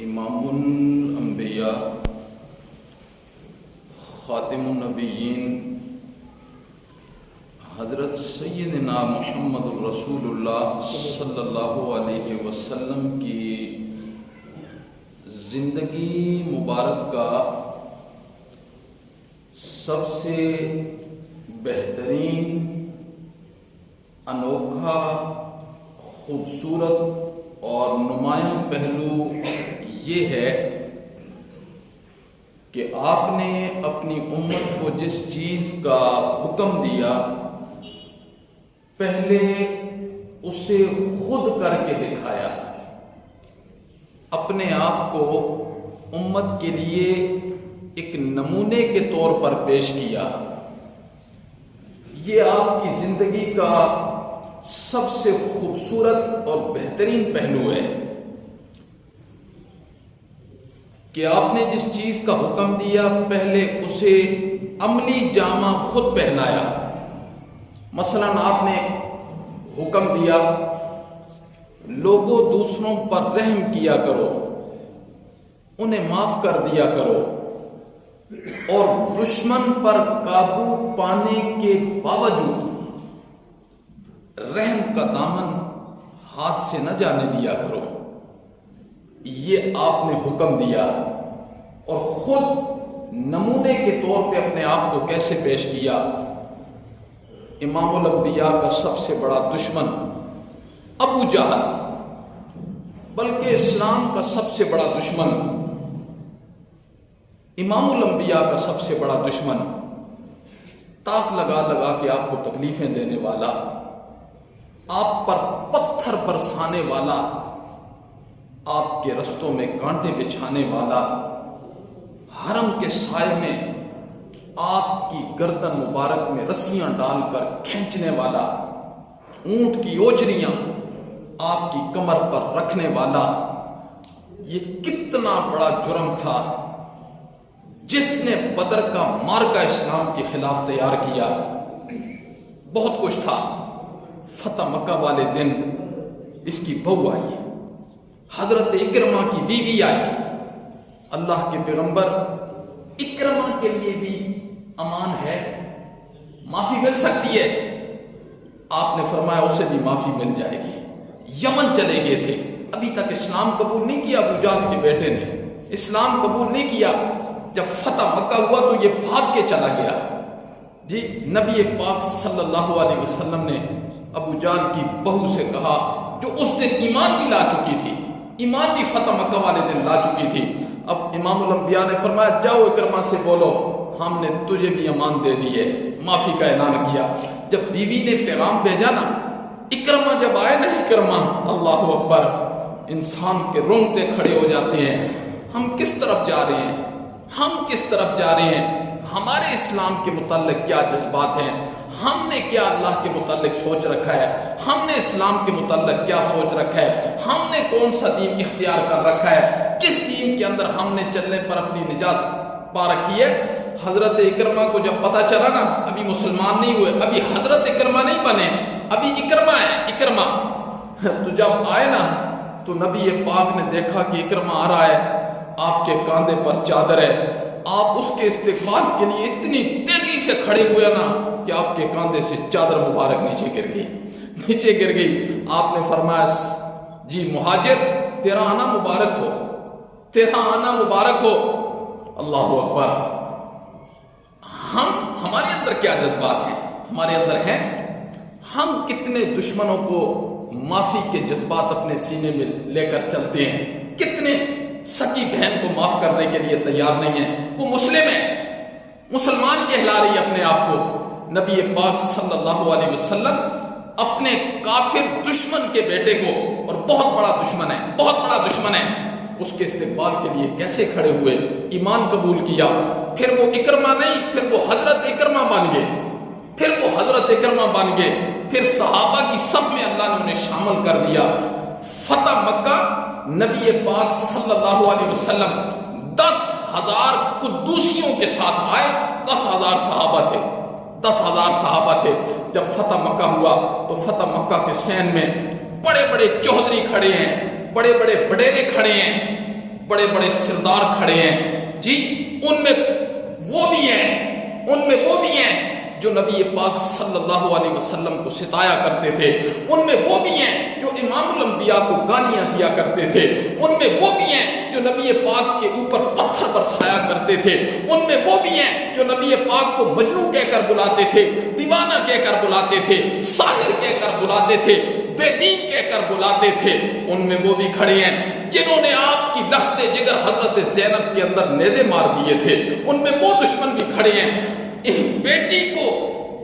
امام الانبیاء خاتم النبیین حضرت سیدنا محمد الرسول اللہ صلی اللہ علیہ وسلم کی زندگی مبارک کا سب سے بہترین، انوکھا، خوبصورت اور نمایاں پہلو یہ ہے کہ آپ نے اپنی امت کو جس چیز کا حکم دیا پہلے اسے خود کر کے دکھایا، اپنے آپ کو امت کے لیے ایک نمونے کے طور پر پیش کیا۔ یہ آپ کی زندگی کا سب سے خوبصورت اور بہترین پہلو ہے کہ آپ نے جس چیز کا حکم دیا پہلے اسے عملی جامہ خود پہنایا۔ مثلا آپ نے حکم دیا لوگوں دوسروں پر رحم کیا کرو، انہیں معاف کر دیا کرو، اور دشمن پر قابو پانے کے باوجود رحم کا دامن ہاتھ سے نہ جانے دیا کرو۔ یہ آپ نے حکم دیا اور خود نمونے کے طور پہ اپنے آپ کو کیسے پیش کیا۔ امام الانبیاء کا سب سے بڑا دشمن ابو جہل، بلکہ اسلام کا سب سے بڑا دشمن، امام الانبیاء کا سب سے بڑا دشمن، تاک لگا لگا کے آپ کو تکلیفیں دینے والا، آپ پر پتھر برسانے والا، آپ کے رستوں میں کانٹے بچھانے والا، حرم کے سائے میں آپ کی گردن مبارک میں رسیاں ڈال کر کھینچنے والا، اونٹ کی اوجریاں آپ کی کمر پر رکھنے والا، یہ کتنا بڑا جرم تھا جس نے بدر کا مارکہ اسلام کے خلاف تیار کیا۔ بہت کچھ تھا۔ فتح مکہ والے دن اس کی بہو آئی، حضرت اکرمہ کی بیوی آئی، اللہ کے پیغمبر اکرمہ کے لیے بھی امان ہے، معافی مل سکتی ہے؟ آپ نے فرمایا اسے بھی معافی مل جائے گی۔ یمن چلے گئے تھے، ابھی تک اسلام قبول نہیں کیا ابو جہل کے بیٹے نے، اسلام قبول نہیں کیا۔ جب فتح مکہ ہوا تو یہ بھاگ کے چلا گیا۔ جی نبی پاک صلی اللہ علیہ وسلم نے ابو جہل کی بہو سے کہا، جو اس دن ایمان بھی لا چکی تھی، ایمان بھی فتح مکہ والے دن لا چکی تھی۔ اب امام الانبیاء نے فرمایا جاؤ اکرمہ سے بولو ہم نے تجھے بھی امان دے دی ہے، معافی کا اعلان کیا۔ جب بیوی نے پیغام بھیجا نا، اکرمہ جب آئے نا، اکرمہ، اللہ اکبر، انسان کے رونگٹے کھڑے ہو جاتے ہیں۔ ہم کس طرف جا رہے ہیں؟ ہم کس طرف جا رہے ہیں؟ ہمارے اسلام کے متعلق کیا جذبات ہیں؟ ہم نے کیا اللہ کے متعلق سوچ رکھا ہے؟ ہم نے اسلام کے متعلق کیا سوچ رکھا ہے؟ ہم نے کون سا دین اختیار کر رکھا ہے؟ کس دین کے اندر ہم نے چلنے پر اپنی نجات پا رکھی ہے؟ حضرت اکرمہ کو جب پتہ چلا نا، ابھی مسلمان نہیں ہوئے، ابھی حضرت اکرمہ نہیں بنے، ابھی اکرمہ ہے، اکرمہ۔ تو جب آئے نا تو نبی پاک نے دیکھا کہ اکرمہ آ رہا ہے، آپ کے کاندھے پر چادر ہے، آپ اس کے استقبال کے لیے اتنی تیزی سے کھڑے ہوئے نا کہ آپ کے کاندھے سے چادر مبارک نیچے گر گئی۔ آپ نے فرمایا جی مہاجر، تیرا آنا مبارک ہو، تیرا آنا مبارک ہو۔ اللہ اکبر۔ ہمارے اندر کیا جذبات ہیں؟ ہمارے اندر ہیں، ہم کتنے دشمنوں کو معافی کے جذبات اپنے سینے میں لے کر چلتے ہیں، کتنے سکی بہن کو معاف کرنے کے لیے تیار نہیں ہے۔ وہ مسلم ہے، مسلمان کہلا رہی ہے اپنے آپ کو۔ نبی پاک صلی اللہ علیہ وسلم اپنے کافر دشمن کے بیٹے کو، اور بہت بڑا دشمن ہے، بہت بڑا دشمن ہے، اس کے استقبال کے لیے کیسے کھڑے ہوئے، ایمان قبول کیا۔ پھر وہ اکرمہ نہیں، پھر وہ حضرت اکرمہ بن گئے، پھر وہ حضرت اکرمہ بن گئے، پھر صحابہ کی صف میں اللہ نے انہیں شامل کر دیا۔ فتح مکہ نبی پاک صلی اللہ علیہ وسلم 10,000 قدوسیوں کے ساتھ آئے، 10,000 صحابہ تھے، 10,000 صحابہ تھے۔ جب فتح مکہ ہوا تو فتح مکہ کے سین میں بڑے بڑے چودھری کھڑے ہیں، بڑے بڑے وڈیرے کھڑے ہیں، بڑے بڑے سردار کھڑے ہیں جی، ان میں وہ بھی ہیں جو نبی پاک صلی اللہ علیہ وسلم کو ستایا کرتے تھے، ان میں وہ بھی ہیں جو امام الانبیاء کو گالیاں دیا کرتے تھے، ان میں وہ بھی ہیں جو نبی پاک کے اوپر پتھر برسایا کرتے تھے، ان میں وہ بھی ہیں جو نبی پاک کو مجنون کہہ کر بلاتے تھے، دیوانہ کہہ کر بلاتے تھے، ساحر کہہ کر بلاتے تھے، بے دین کہہ کر بلاتے تھے۔ ان میں وہ بھی کھڑے ہیں جنہوں نے آپ کی لخت جگر حضرت زینب کے اندر نیزے مار دیے تھے، ان میں وہ دشمن بھی کھڑے ہیں۔ ایک بیٹی کو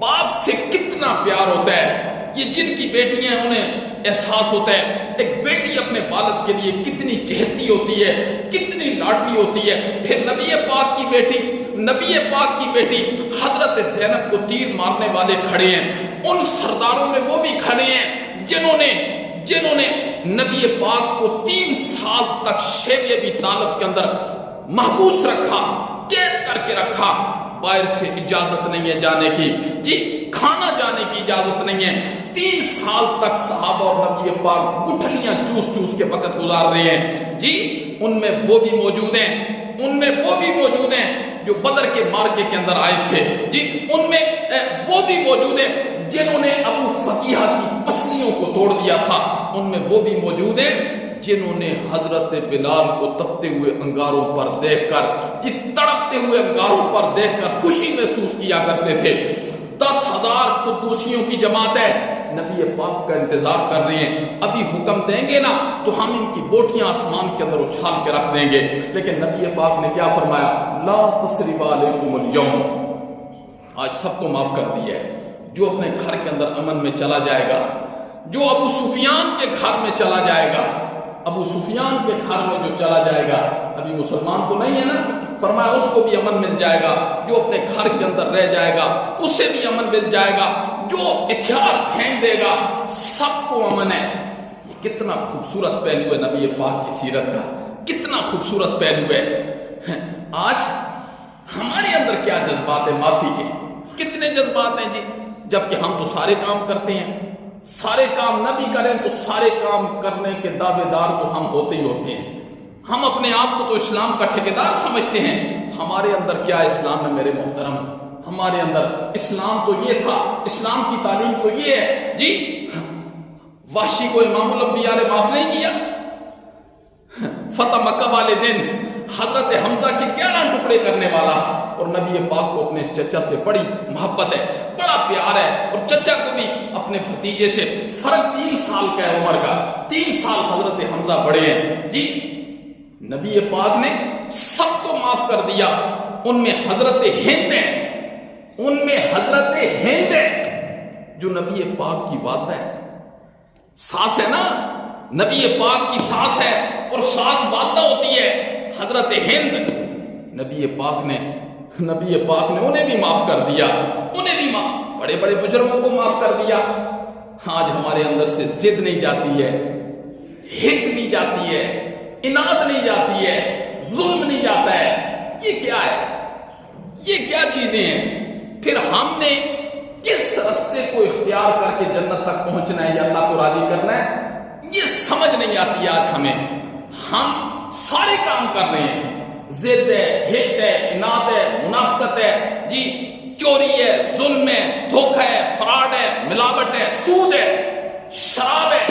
باپ سے کتنا پیار ہوتا ہے، یہ جن کی بیٹیاں ہیں انہیں احساس ہوتا ہے ایک بیٹی اپنے والد کے لیے کتنی چہتی ہوتی ہے، کتنی لاڈلی ہوتی ہے۔ پھر نبی پاک کی بیٹی حضرت زینب کو تیر مارنے والے کھڑے ہیں، ان سرداروں میں وہ بھی کھڑے ہیں جنہوں نے نبی پاک کو 3 سال تک شیب ابی طالب کے اندر محبوس رکھا، قید کر کے رکھا، باہر سے اجازت نہیں ہے جانے کی جی، کھانا جانے کی اجازت نہیں ہے۔ 3 سال تک صحابہ اور نبی پاک گٹھلیاں چوس کے وقت گزار رہے ہیں جی۔ ان میں وہ بھی موجود ہیں جو بدر کے مارکے کے اندر آئے تھے جی، ان میں وہ بھی موجود ہیں جنہوں نے ابو فقیہ کی پسلیوں کو توڑ دیا تھا، ان میں وہ بھی موجود ہیں جنہوں نے حضرت بلال کو تپتے ہوئے انگاروں پر دیکھ کر، یہ تڑپتے ہوئے انگاروں پر دیکھ کر خوشی محسوس کیا کرتے تھے۔ 10,000 قدوسیوں کی جماعت ہے، نبی پاک کا انتظار کر رہے ہیں، ابھی حکم دیں گے نا تو ہم ان کی بوٹیاں آسمان کے اندر اچھال کے رکھ دیں گے۔ لیکن نبی پاک نے کیا فرمایا؟ لا تثریب علیکم اليوم، آج سب کو معاف کر دیا ہے۔ جو اپنے گھر کے اندر امن میں چلا جائے گا، جو ابو سفیان کے گھر میں چلا جائے گا، ابو سفیان کے گھر میں جو چلا جائے گا، ابھی مسلمان تو نہیں ہے نا، فرمایا اس کو بھی امن مل جائے گا، جو اپنے گھر کے اندر رہ جائے گا اسے بھی امن مل جائے گا، جو ہتھیار پھینک دے گا سب کو امن ہے۔ یہ کتنا خوبصورت پہلو ہے نبی پاک کی سیرت کا، کتنا خوبصورت پہلو ہے۔ آج ہمارے اندر کیا جذبات ہیں معافی کے، کتنے جذبات ہیں جی، جبکہ ہم تو سارے کام کرتے ہیں، سارے کام نہ بھی کریں تو سارے کام کرنے کے دعوے دار تو ہم ہوتے ہی ہوتے ہیں۔ ہم اپنے آپ کو تو اسلام کا ٹھیکیدار سمجھتے ہیں، ہمارے اندر کیا اسلام ہے میرے محترم؟ ہمارے اندر اسلام تو یہ تھا، اسلام کی تعلیم تو یہ ہے جی۔ وحشی کو امام الانبیاء نے معاف نہیں کیا، فتح مکہ والے دن حضرت حمزہ کے 11 ٹکڑے کرنے والا، اور نبی پاک کو اپنے اس چچا سے بڑی محبت ہے، بڑا پیار ہے، اور چچا کو بھی اپنے بھتیجے سے فرق 3 سال کا ہے عمر کا، 3 سال حضرت حمزہ بڑے ہیں جی۔ نبی پاک نے سب کو معاف کر دیا، ان میں حضرت ہند ہے جو نبی پاک کی والدہ ہے، ساس ہے نا، نبی پاک کی ساس ہے اور ساس والدہ ہوتی ہے حضرت ہند۔ نبی پاک نے انہیں بھی معاف کر دیا، بڑے بڑے بزرگوں کو معاف کر دیا۔ آج ہمارے اندر سے ضد نہیں جاتی ہے، ہٹ نہیں جاتی ہے، اناد نہیں جاتی ہے، ظلم نہیں جاتا ہے۔ یہ کیا ہے؟ یہ کیا چیزیں ہیں؟ پھر ہم نے کس راستے کو اختیار کر کے جنت تک پہنچنا ہے یا اللہ کو راضی کرنا ہے، یہ سمجھ نہیں آتی آج ہمیں۔ ہم سارے کام کر رہے ہیں، ضد ہے، ہٹ ہے، اناد ہے، منافقت ہے جی، چوری ہے، ظلم ہے، دھوکہ ہے، فراڈ ہے، ملاوٹ ہے، سود ہے، شراب ہے،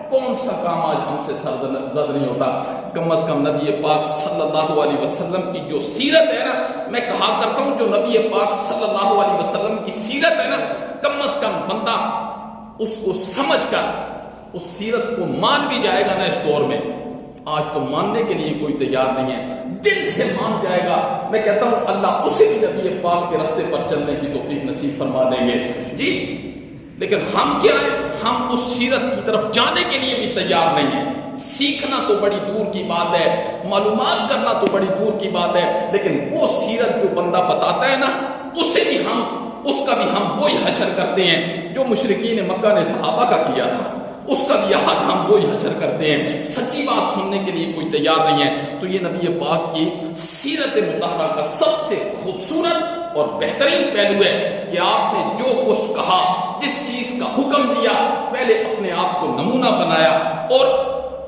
کون سا کام آج ہم سے سرزد نہیں ہوتا؟ کم از کم نبی پاک صلی اللہ علیہ وسلم کی جو سیرت ہے نا، میں کہا کرتا ہوں جو نبی پاک صلی اللہ علیہ وسلم کی سیرت ہے نا، کم از کم بندہ اس کو سمجھ کر اس سیرت کو مان بھی جائے گا نا اس دور میں۔ آج تو ماننے کے لیے کوئی تیار نہیں ہے، دل سے مان جائے گا، میں کہتا ہوں اللہ اسے بھی نبی پاک کے راستے پر چلنے کی توفیق نصیب فرما دیں گے جی۔ لیکن ہم کیا ہے؟ ہم اس سیرت کی طرف جانے کے لیے بھی تیار نہیں ہیں۔ سیکھنا تو بڑی دور کی بات ہے، معلومات کرنا تو بڑی دور کی بات ہے، لیکن وہ سیرت جو بندہ بتاتا ہے نا، اس کا بھی ہم وہی حشر کرتے ہیں جو مشرکین مکہ نے صحابہ کا کیا تھا، اس کا بھی یہاں ہم وہی حشر کرتے ہیں۔ سچی بات سننے کے لیے کوئی تیار نہیں ہے۔ تو یہ نبی پاک کی سیرت مطہرہ کا سب سے خوبصورت اور بہترین پہلو ہے کہ آپ نے جو کچھ کہا، جس چیز کا حکم دیا، پہلے اپنے آپ کو نمونہ بنایا اور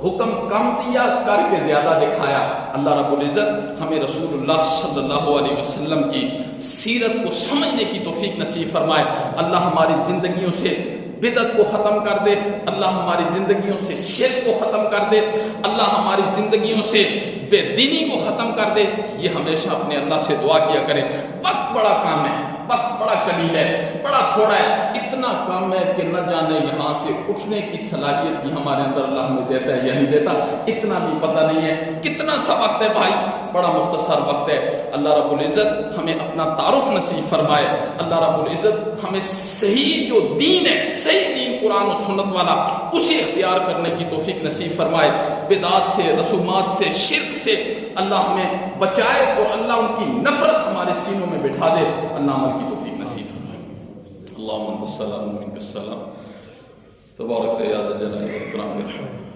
حکم کم دیا کر کے زیادہ دکھایا۔ اللہ رب العزت ہمیں رسول اللہ صلی اللہ علیہ وسلم کی سیرت کو سمجھنے کی توفیق نصیب فرمائے۔ اللہ ہماری زندگیوں سے بدعت کو ختم کر دے، اللہ ہماری زندگیوں سے شرک کو ختم کر دے، اللہ ہماری زندگیوں سے بے دینی کو ختم کر دے۔ یہ ہمیشہ اپنے اللہ سے دعا کیا کرے۔ وقت بڑا کام ہے، وقت بڑا قلیل ہے، بڑا تھوڑا ہے، اتنا کام ہے کہ نہ جانے یہاں سے اٹھنے کی صلاحیت بھی ہمارے اندر اللہ ہمیں دیتا ہے یا نہیں دیتا، اتنا بھی پتہ نہیں ہے۔ کتنا سا وقت ہے بھائی، بڑا مختصر وقت ہے۔ اللہ رب العزت ہمیں اپنا تعارف نصیب فرمائے۔ اللہ رب العزت ہمیں صحیح جو دین ہے، صحیح دین قرآن و سنت والا، اسے اختیار کرنے کی توفیق نصیب فرمائے۔ بدعات سے، رسومات سے، شرک سے اللہ ہمیں بچائے اور اللہ ان کی نفرت ہمارے سینوں میں بٹھا دے۔ اللہ عمل کی توفیق نصیب فرمائے۔ اللہم انت السلام و منک السلام، تبارک یا ذا الجلال والاکرام۔